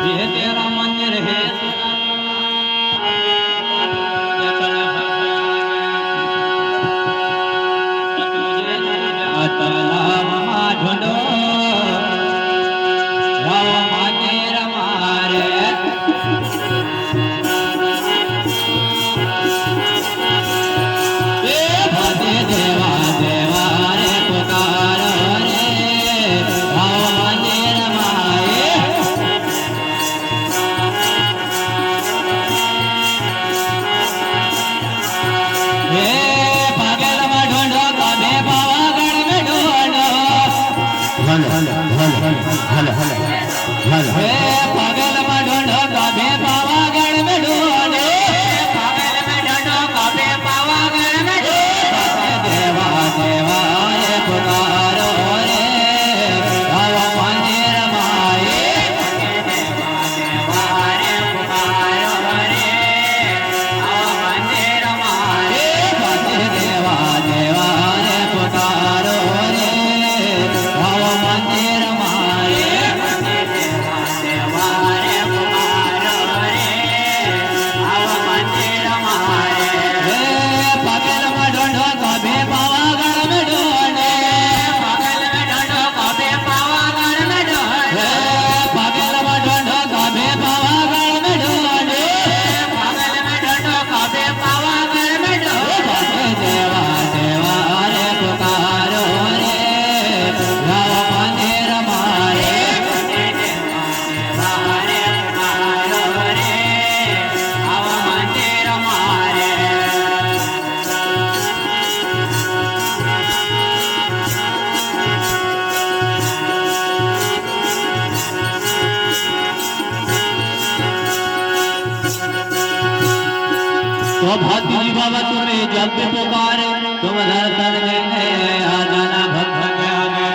ये तेरा मंदिर है तो भाती बाबा तुम्हें जब भी पुकारे तुम दर्शन देने आ जाना भक्त के आगे।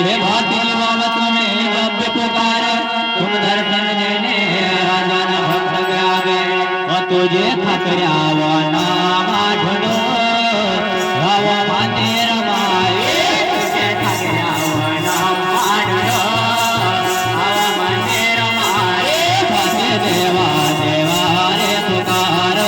हे भाती बाबा तुम्हें जब भी पुकारे तुम दर्शन देने आ जाना भक्त के आगे। और तुझे खतरा वो नाम ढूंढो वो मंदिर माए तुझे खतरा वो नाम ढूंढो वो मंदिर माए भाती देवा देवा रे पुकारो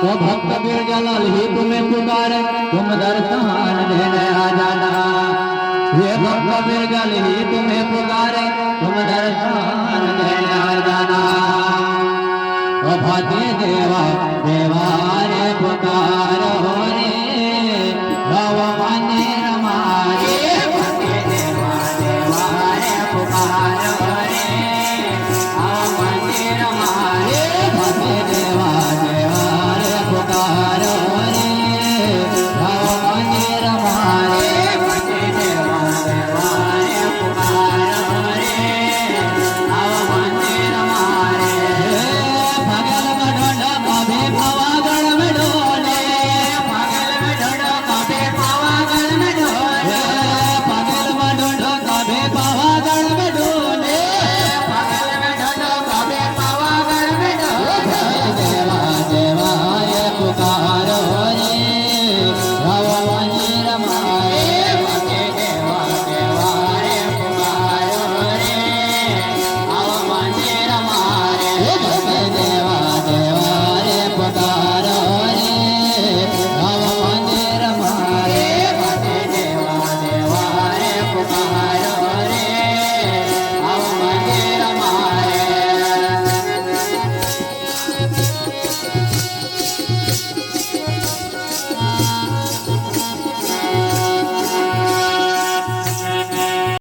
तो भक्त बिरजलाल ही तुम्हें पुकारे तुम दर्शन देने आ जाना। ये भक्त बिरजल ही तुम्हें पुकारे तुम दर्शन देने आ जाना। तो भाती देवा देवा रे पुकार